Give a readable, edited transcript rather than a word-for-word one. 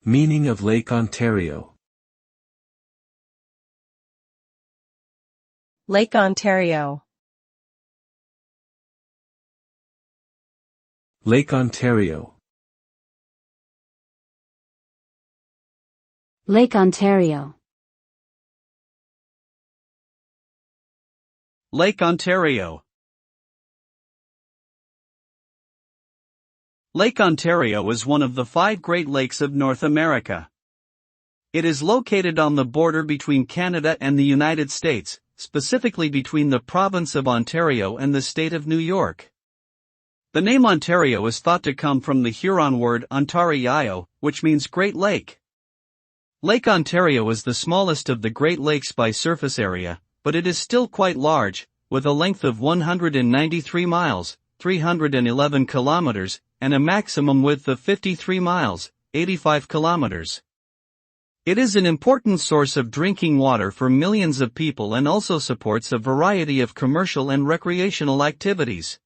Meaning of Lake Ontario. Lake Ontario. Lake Ontario. Lake Ontario. Lake Ontario. Lake Ontario is one of the 5 Great Lakes of North America. It is located on the border between Canada and the United States, specifically between the province of Ontario and the state of New York. The name Ontario is thought to come from the Huron word Ontario, which means Great Lake. Lake Ontario is the smallest of the Great Lakes by surface area, but it is still quite large, with a length of 193 miles, 311 kilometers, and a maximum width of 53 miles, 85 kilometers. It is an important source of drinking water for millions of people and also supports a variety of commercial and recreational activities.